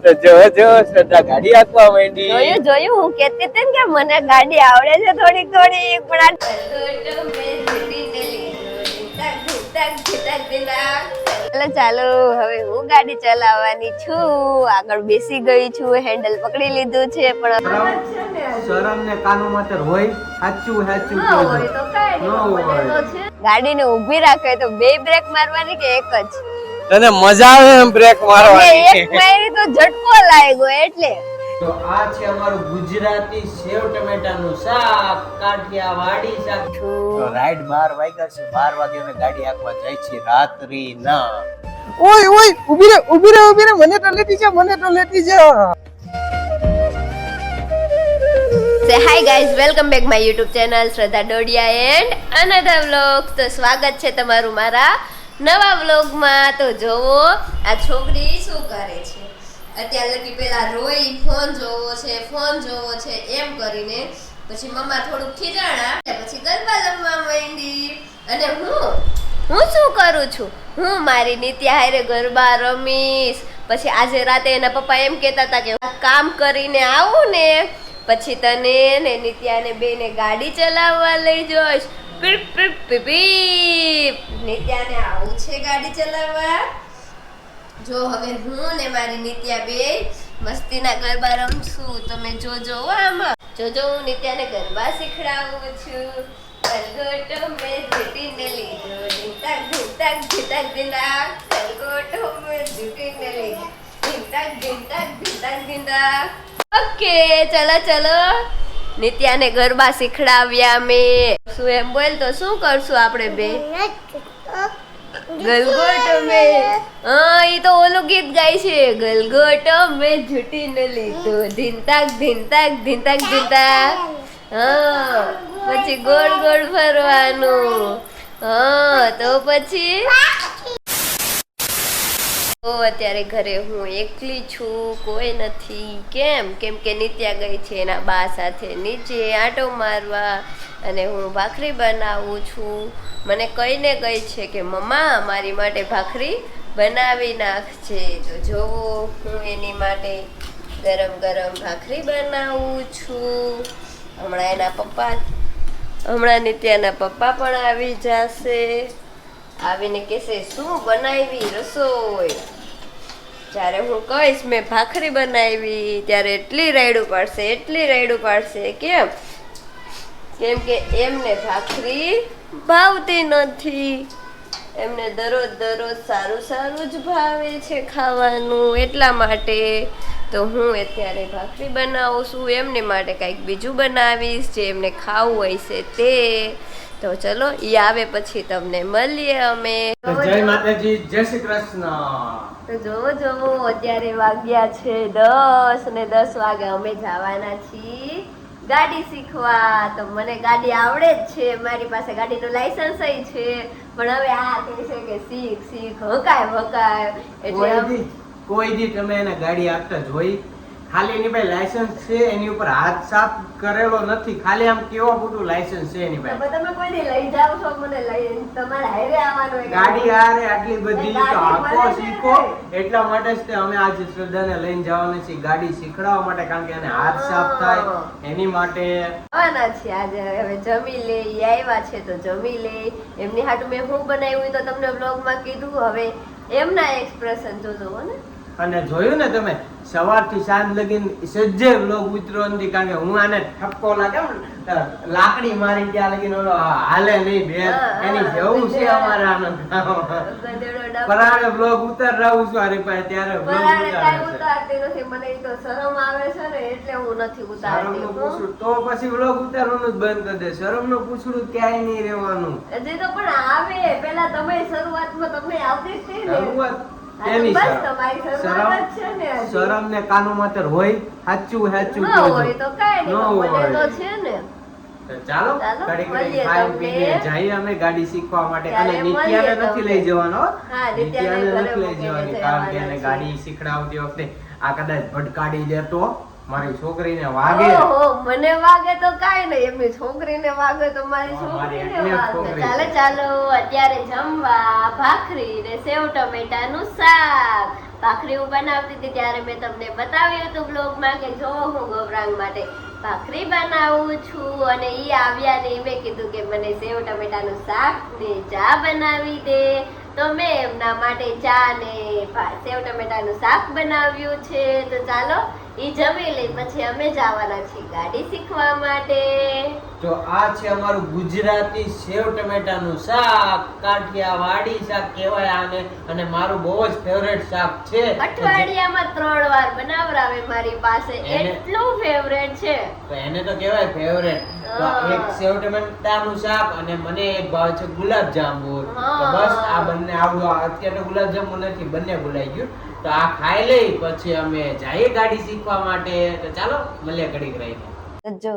તો જો શ્રદ્ધા ગાડી આપવા માંડી. જોયું હું કહેતી હતી ને કે મને ગાડી આવડે છે થોડીક પણ ચાલો હવે હું ગાડી ચલાવવાની છું. આગળ બેસી ગઈ છું, હેન્ડલ પકડી લીધું છે. પણ શરમ ને કાનૂન માટે હોય સાચું ગાડીને ઊભી રાખે તો બે બ્રેક મારવાની કે એક જ? તને મજા આવે એમ બ્રેક મારવાની? એક મારી તો ઝટકો લાગ્યો એટલે. તો આ છે અમારું ગુજરાતી સેવ ટમેટાનું શાક, કાઠિયાવાડી શાક. તો રાઈડ 12 વાગ્યા છે. 12 વાગે અમે ગાડી આંકવા જાય છે રાત્રિ ના. ઓય ઊભી રે મને તો લેતી જા. સે hi guys, welcome back my YouTube channel Shraddha Dodiya and another vlog. તો સ્વાગત છે તમારું મારા નવા વ્લોગમાં. તો જોવો આ છોકરી શું કરે છે. અત્યારે લગી પેલા રોઈ ફોન જોવો છે એમ કરીને, પછી મમ્મા થોડુંક ખીજાણા, પછી ગરબા રમવા માંડી. અને હું શું કરું છું, હું મારી નિત્યા હારે ગરબા રમીશ. પછી આજે રાતે એના પપ્પા એમ કહેતા હતા કે કામ કરીને આવું ને પછી તને ને નિત્યાને બેને ગાડી ચલાવવા લઈ જઈશ. પીપ પીપ પીપ પીપ. નિત્યાને આવું છે ગાડી ચલાવવા. જો હવે હું ને મારી નિત્યા બે મસ્તીના ગરબા રમશું. તમે જોજો આમાં, જોજો હું નિત્યાને ગરબા શીખડાવું છું. ગલગોટો મેં ઝૂટીને લીધો, ઢીંટાક ઢીંટાક ઢીંટાક ઢીંટાક. ગલગોટો મેં ઝૂટીને લીધો, ઢીંટાક ઢીંટાક ઢીંટાક ઢીંટાક. ઓકે ચલો નિત્યાને ગરબા શીખડાવ્યા મેં. શું એમ બોલ તો શું કરશું આપણે બે? ગલગોટો મેં, ઈ તો ઓલું ગીત ગાય છે. ગલગોટો મેં ઝૂટીને લીધો, ઢીંટાક ઢીંટાક ઢીંટાક ઢીંટાક. હા પછી ગોળ ગોળ ફરવાનું. તો પછી અત્યારે ઘરે હું એકલી છું, કોઈ નથી. કેમ કે નિત્યા ગઈ છે એના બા સાથે નીચે આંટો મારવા, અને હું ભાખરી બનાવું છું. મને કહીને ગઈ છે કે મમ્મા મારી માટે ભાખરી બનાવી નાખજે. તો જોવો હું એની માટે ગરમ ગરમ ભાખરી બનાવું છું. હમણાં નિત્યાના પપ્પા પણ આવી જશે. આવીને કહેશે શું બનાવી રસોઈ. જ્યારે હું કહીશ મેં ભાખરી બનાવી ત્યારે એટલી રાયડું પાડશે. કેમ કે એમને ભાખરી ભાવતી નથી. એમને દરરોજ સારું જ ભાવે છે ખાવાનું. એટલા માટે તો હું અત્યારે ભાખરી બનાવું છું. એમને માટે કંઈક બીજું બનાવીશ જે એમને ખાવું હોય છે તે. તો ચલો ઈ આવે પછી તમને મળીએ અમે. જય માતાજી, જય શ્રી કૃષ્ણ. તો જોવો અત્યારે વાગ્યા છે 10 ને 10 વાગે અમે જવાના છીએ ગાડી શીખવા. તો મને ગાડી આવડે જ છે, મારી પાસે ગાડીનું લાયસન્સ છે. પણ હવે આ કહે છે કે શીખ હકાય એટલે કોઈ દી તમે એને ગાડી આપતા જોઈ? ખાલી એની પાસે લાયસન્સ છે, એની ઉપર હાથ સાફ કરેલો નથી. ખાલી આમ કેવો મોટું લાયસન્સ છે એની પાસે. તમે કોઈ દી લઈ જાવ છો મને લઈ તમારે હારે આવવાનું હોય ગાડી આરે આટલી બધી તો આખો શીખો. એટલા માટે જ અમે આજે શ્રદ્ધાને લઈને જવાનું છે ગાડી શીખડાવવા માટે, કારણ કે એને હાથ સાફ થાય એની માટે આવવાના છે. આજે હવે જમી લે, ઈ આવ્યા છે તો જમી લે. એમની હાટુ મેં હું બનાવ્યું તો તમને બ્લોગમાં કીધું. હવે એમના એક્સપ્રેશન જોજો ને. અને જોયું ને તમે, સવારથી સાંજ લગીને સજ્જે વ્લોગ ઉતરો નથી, કારણ કે હું આને ઠપકો લાગે લાકડી મારી ત્યાં લગીને ઓલો હાલે નહીં બે એની જેવું છે અમારે આનંદ. પરાણે વ્લોગ ઉતારરાવું છું આરી પાસે, ત્યારે વ્લોગ ઉતારતી નથી. મને ઈ તો શરમ આવે છે ને એટલે હું નથી ઉતારતી. તો પછી વ્લોગ ઉતારવાનું જ બંધ કરી દે. શરમનું પૂછડું ક્યાંય નહીં રહેવાનું. હજી તો પણ આવે. પેલા તમે શરૂઆતમાં તમને આવતી જ હતી ને. એની શરમ ને કાનૂન માટે હોય સાચું હોય તો કાઈ નહીં તો છે ને. ચાલો ઘડી ખાઈ પીને જઈએ અમે ગાડી શીખવા માટે. અને નિત્યાને નથી લઈ જવાનો. નિત્યાને નથી લઈ જવાની, કારણ કે એને ગાડી શીખડાવતી વખતે આ કદાચ ભટકાડી દે તો મારી છોકરીને વાગે. મને વાગે તો કાઈ નહીં, એમની છોકરીને વાગે તો મારી છોકરીને વાગે. ચાલો અત્યારે જમવા ભાખરી ને સેવ ટમેટાનું શાક. ભાખરી હું બનાવતી હતી ત્યારે મેં તમને બતાવ્યું હતું બ્લોગમાં કે જો હું ગૌરાંગ માટે ભાખરી બનાવું છું, અને ઈ આવ્યા ને મેં કીધું કે મને સેવ ટમેટાનું શાક ને ચા બનાવી દે, તો મેં એમના માટે ચા ને સેવ ટમેટાનું શાક બનાવ્યું છે. તો ચાલો ઈ જમી લઈ પછી અમે જવાના છીએ ગાડી શીખવા માટે. તો આ છે અમારું ગુજરાતી સેવ ટમેટાનું શાક, કાઠિયાવાડી શાક કહેવાય આને, અને મારું બહુ જ ફેવરેટ શાક છે. અઠવાડિયામાં 3 વાર બનાવરાવે મારી પાસે, એને- એટલું ફેવરેટ છે. તો એને તો કહેવાય ફેવરેટ. તો હા. એક સેવ ટમેટાનું શાક અને મને એક ભાવ છે ગુલાબ જાંબુ. તો હા. બસ આ બંને આવડું, અત્યારે તો ગુલાબ જાંબુ નથી, બંને ભૂલાઈ ગયું. તો આ ખાઈ લઈ પછી અમે જઈએ ગાડી શીખવા માટે. તો ચાલો મળીએ ઘડીક રહીને. તો જો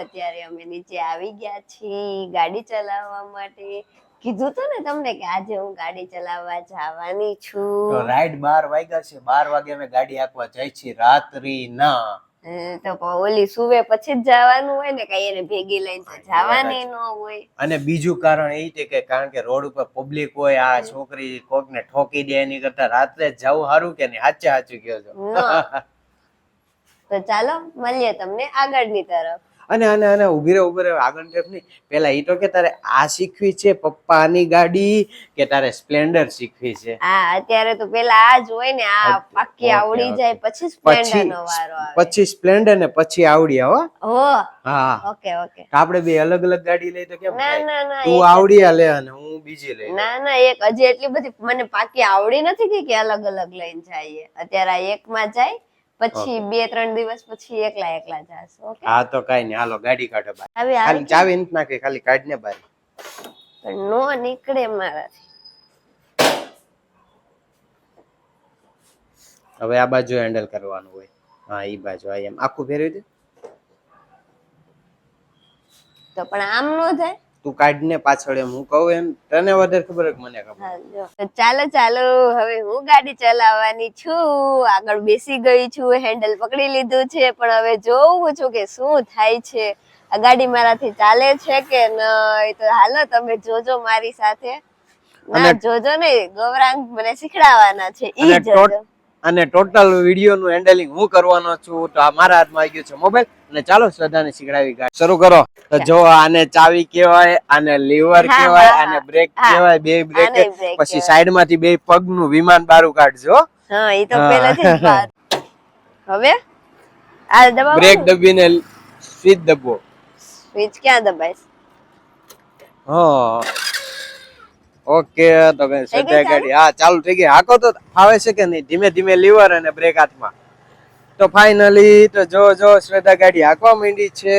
અત્યારે અમે નીચે આવી ગયા છીએ ગાડી ચલાવવા માટે. કીધું તો ને તમને કે આજે હું ગાડી ચલાવવા જવાની તો છું. રાઈડ 12 વાગ્યા છે, 12 વાગે અમે ગાડી હાંકવા જાય છીએ રાત્રિના. તો ઓલી સુવે પછી જ જવાનું હોય ને, કઈ એને ભેગી લઈને તો જવાની ન હોય. અને બીજું કારણ એ છે કે કારણ કે રોડ ઉપર પબ્લિક હોય, આ છોકરી કોકને ઠોકી દે એની કરતા રાત્રે જ જવું સારું કે નહીં? સાચે સાચું કહો છો. ન. તો ચાલો મળીએ તમને આગળની તરફ. અને ઉભી રહે આગળ તરફ નહીં, પેલા એ તો કે તારે આ શીખવી છે પપ્પાની ગાડી કે તારે સ્પ્લેન્ડર શીખવી છે? હા, અત્યારે તો પેલા આ જ હોય ને, આ પાક્કી આવડી જાય પછી સ્પ્લેન્ડર નો વારો આવે. પછી સ્પ્લેન્ડર ને પછી આવડી. હો હો, હા, ઓકે ઓકે. આપણે બે અલગ અલગ ગાડી લઈ તો કેમ ના થાય? ના ના, તું આવડી લે અને હું બીજી લઈ લઉં. ના ના, એક હજી એટલી બધી મને પાકી આવડી નથી કે અલગ અલગ લઈને જઈએ. અત્યારે આ એકમાં જાય પછી 2-3 દિવસ પછી એકલા જાશ. ઓકે, હા તો કઈ નહીં, હાલો ગાડી કાઢો બહાર. હવે ખાલી ચાવી નથી નાખી, ખાલી કાઢ ને બહાર. પણ નો નીકળે મારાથી. હવે આ બાજુ હેન્ડલ કરવાનું હોય. હા, ઈ બાજુ આ એમ આખું ફેરવી દે. તો પણ આમ નો થાય. તું કાઢ ને પાછળ, એમ હું કહું એમ તને વધારે ખબર કે મને ખબર? હા, જો. તો ચાલો હવે હું ગાડી ચલાવવાની છું. આગળ બેસી ગઈ છું, હેન્ડલ પકડી લીધું છે, પણ હવે જોઉં છું કે શું થાય છે. આ ગાડી મારાથી ચાલે છે કે નહીં. તો હાલો તમે જોજો મારી સાથે. ના જોજો નહીં, ગૌરાંગ મને શીખડાવવાના છે, ઈ જોજો. અને ટોટલ વિડિયો નું હેન્ડલિંગ હું કરવાનો છું. તો આ મારા હાથમાં આવી ગયો છે મોબાઈલ, અને ચાલો શ્રદ્ધાને શીખડાવી ગાડી શરૂ કરો. તો જો આને ચાવી કહેવાય, આને લીવર કહેવાય, આને બ્રેક કહેવાય. બે બ્રેક, પછી સાઈડ માંથી બે પગનું વિમાન બારું કાઢજો. હા, ઈ તો પહેલેથી જ વાત. હવે આ દબાવો. બ્રેક દબીને સ્વિચ દબો. સ્વિચ ક્યાં દબાઈશ? હા, ઓકે. તો કઈ શ્રદ્ધા ગાડી હા ચાલુ થઈ ગઈ. હાકો તો આવે છે કે નહીં? ધીમે ધીમે લીવર અને બ્રેક હાથમાં. તો ફાઇનલી તો જો શ્રદ્ધા ગાડી હાંકવા માંડી છે.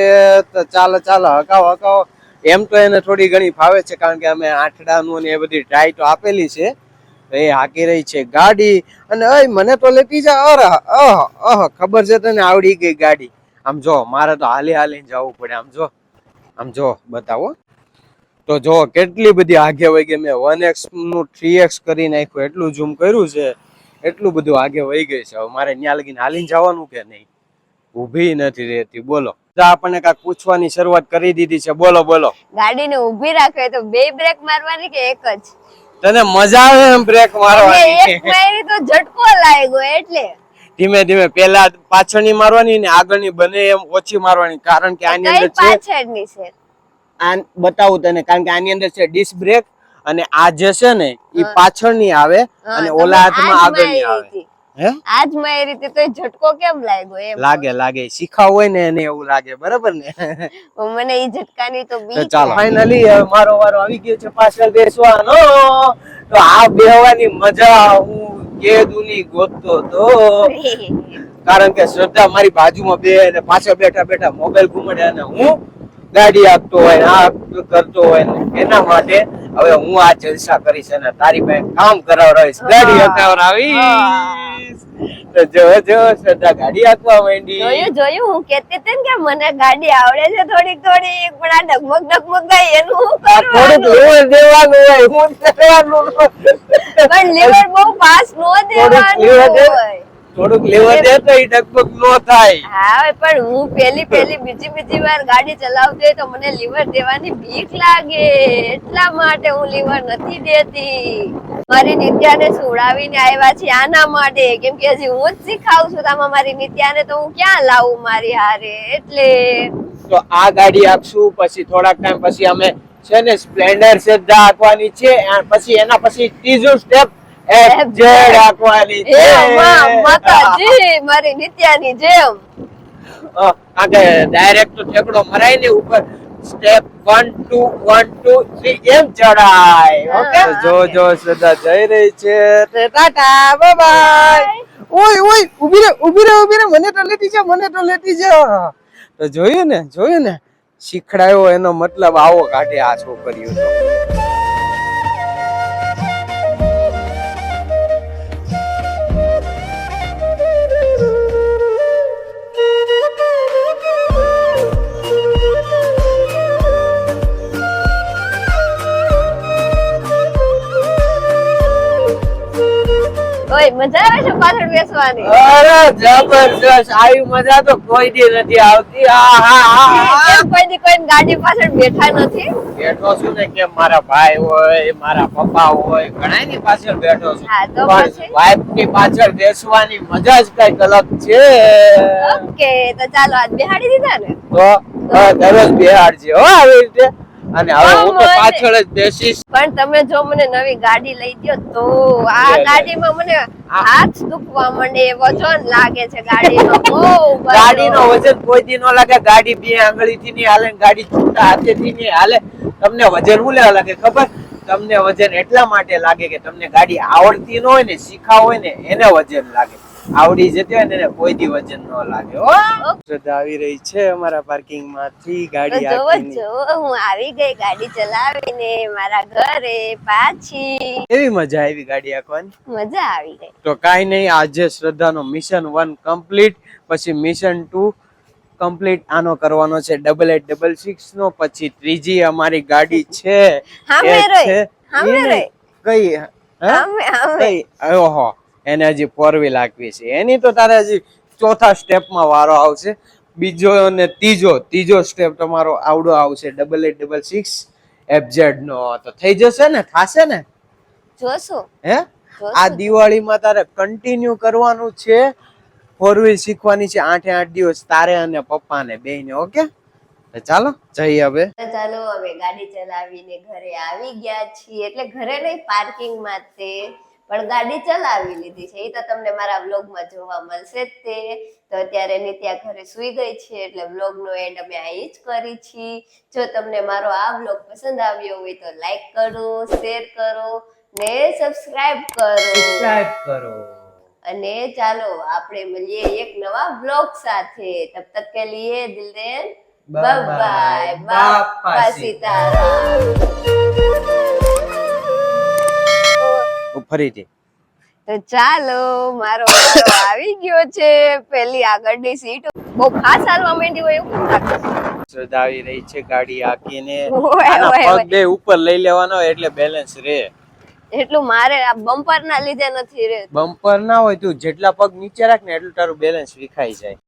તો ચાલો હકાવો. એમ તો એને થોડી ઘણી ફાવે છે, કારણ કે અમે આઠડાનું ને એ બધી ટ્રાય તો આપેલી છે. તો એ હાકી રહી છે ગાડી. અને ઓય મને તો લેતી જા. ખબર છે તને, આવડી ગઈ ગાડી. આમ જો, મારે તો હાલીને જવું પડે. આમ જો બતાવો. તો જો કેટલી બધી આગે વહી ગઈ. મેં 1x નું 3x કરી નાખ્યું, એટલું ઝૂમ કર્યું છે, એટલું બધું આગે વહી ગઈ છે. હવે મારે ત્યાં લગીને હાલીને જવાનું કે નહીં? ઊભી નથી રહેતી. બોલો, આપણને કાંઈક પૂછવાની શરૂઆત કરી દીધી છે. બોલો. ગાડીને ઊભી રાખે તો બે બ્રેક મારવાની કે એક જ? તને મજા આવે એમ બ્રેક મારવાની? એક મારી તો ઝટકો લાગ્યો એટલે. ધીમે પેલા પાછળની મારવાની ને આગળની બંને એમ ઓછી મારવાની, કારણ કે આની અંદર છે પાછળની છે. આ બતાવું તને, કારણ કે આની અંદર છે ડિસ્ક બ્રેક, અને આ જે છે ને ઈ પાછળની આવે અને ઓલા હાથમાં આગળની આવે. હે, આજ મારી રીતે તો ઝટકો કેમ લાગ્યો એમ લાગે શીખાવ હોય ને એને એવું લાગે, બરાબર ને? મને ઈ ઝટકાની તો બીક. ચાલો ફાઇનલી મારો વારો આવી ગયો છે પાછળ બેસવાનો. તો આ બેહવાની મજા હું કેદુની ગોતતો તો, કારણ કે શ્રદ્ધા મારી બાજુમાં બે અને પાછળ બેઠા મોબાઈલ ઘુમાડે અને હું ગાડી આપતો હોય, આ કરતો હોય. એના માટે હવે હું આ જલસા કરીશ અને તારી પાસે કામ કરાવડાવીશ, ગાડી હકાવડાવીશ. તો જો શ્રદ્ધા ગાડી હાંકવા માંડી. જોયું હું કેતી હતી ને કે મને ગાડી આવડે છે થોડીક, પણ આ ડગમગ થાય એનું હું થોડુંક લીવર દેવાનું હોય, હું દેવાનું પણ લીવર બહુ ફાસ્ટ નો દેવાનું હોય. થોડુંક લેવા દે તો ઈ ડગમગ નો થાય. હા પણ હું પેલી બીજી વાર ગાડી ચલાવતી હોય તો મને લીવર દેવાની બીક લાગે, એટલા માટે હું લીવર નથી દેતી. મારી નિત્યાને સુડાવીને આવ્યા છે આના માટે, કેમ કે હજી હું જ શીખાવું છું. આમાં મારી નિત્યાને તો હું ક્યાં લાવું મારી હારે, એટલે તો આ ગાડી આપશું, પછી થોડાક ટાઈમ પછી અમે છે ને સ્પ્લેન્ડર સેડા આપવાની છે, પછી એના પછી ત્રીજું સ્ટેપ એફઝેડ આપવાની છે. માતાજી મારી નિત્યાની જેમ કારણ કે ડાયરેક્ટ તો ઠેકડો મરાય ને ઉપર સ્ટેપ 1 2 1 2 3 એમ ચડાય. ઓકે જો શ્રદ્ધા જઈ રહી છે. Tata bye bye. ઓય ઊભી રે મને તો લેતી જા. તો જોયું ને શીખડાયો એનો મતલબ આવો કાઢે આ છોકરીઓ તો. ઓય મજા આવે છે પાછળ બેસવાની? અરે જબરજસ્ત, આવી મજા તો કોઈ દી નથી આવતી. કેમ કોઈ દી કોઈ ગાડી પાછળ બેઠા નથી? બેઠો છું ને, કે મારા ભાઈ હોય, મારા પપ્પા હોય, ઘણા ની પાછળ બેઠો છું. હા તો પણ પછી વાઇફ ની પાછળ બેસવાની મજા જ કઈક અલગ છે. ઓકે તો ચાલો આજ બેહાડી દીધા ને, તો દરરોજ બેહાડજે હો આવી રીતે. અને હવે હું તો મને- પાછળ જ બેસીશ. પણ તમે જો મને નવી ગાડી લઈ દ્યો તો આ ગાડીમાં મને હાથ દુખવા માંડે, વજન લાગે છે ગાડીનો બહુ બધો. ગાડીનો વજન કોઈ દી નો લાગે. ગાડી બે આંગળી થી નહીં હાલે, ગાડી છૂટા હાથેથી નહીં હાલે. તમને વજન શું લેવા લાગે ખબર? તમને વજન એટલા માટે લાગે કે તમને ગાડી આવડતી ન હોય ને, શીખા હોય ને, એને વજન લાગે. આવડી જતી હોય ને એને કોઈ દી વજન ન લાગે. શ્રદ્ધા આવી રહી છે અમારા પાર્કિંગ માંથી ગાડી જોવો આખીની. જો હું આવી ગઈ ગાડી ચલાવીને મારા ઘરે પાછી. કેવી મજા આવી ગાડી આંકવાની? મજા આવી ગઈ. તો કાઈ નહીં, આજે શ્રદ્ધાનો મિશન 1 કમ્પ્લીટ, પછી મિશન 2 કમ્પ્લીટ આનો કરવાનો છે 8866 નો. પછી ત્રીજી અમારી ગાડી છે હામે એ રહી, છે હામે ઈ રહી. કઈ અમે કઈ ઓહો, એને હજી 4 વ્હીલ આંકવી છે. એની તો તારે હજી ચોથા સ્ટેપમાં વારો આવશે. બીજો અને ત્રીજો સ્ટેપ તમારો આવડો આવશે 8866 એફઝેડ નો. તો થઈ જશે ને, થાશે ને? જોશું હે આ દિવાળીમાં તારે કન્ટિન્યુ કરવાનું છે. 4 વ્હીલ શીખવાની છે 8 દિવસ, તારે અને પપ્પાને બેયને. ઓકે તો ચાલો જઈએ હવે. ચાલો હવે ગાડી ચલાવીને ઘરે આવી ગયા છીએ, એટલે ઘરે નહીં પાર્કિંગ માં તે, પણ ગાડી ચલાવી લીધી છે. એ તો તમને મારા વ્લોગમાં જોવા મળશે જ તે. તો અત્યારે નિત્યા ઘરે સુઈ ગઈ છે, એટલે વ્લોગ નો એન્ડ અમે અહીં જ કરી છીએ. જો તમને મારો આ વ્લોગ પસંદ આવ્યો હોય તો લાઈક કરો, શેર કરો ને સબસ્ક્રાઇબ કરો. અને ચાલો આપણે મળીએ એક નવા વ્લોગ સાથે. તબ તક કે લીએ દિલ દે બાય બાપા સીતારામ. ફરીથી તો ચાલો મારો વારો આવી ગયો છે. પેલી આગળની સીટ બહુ ખાસ હાલવા માંડી હોય એવું કેમ લાગે છે? શ્રદ્ધા આવી રહી છે ગાડી આકીને. ઓય, આના ઓય, પગ બે ઉપર લઈ લેવાનો હોય એટલે બેલેન્સ રહે. એટલું મારે આ બમ્પર ના લીધે નથી રે. બમ્પર ના હોય, તું જેટલા પગ નીચે રાખ ને એટલું તારું બેલેન્સ વિખાઈ જાય.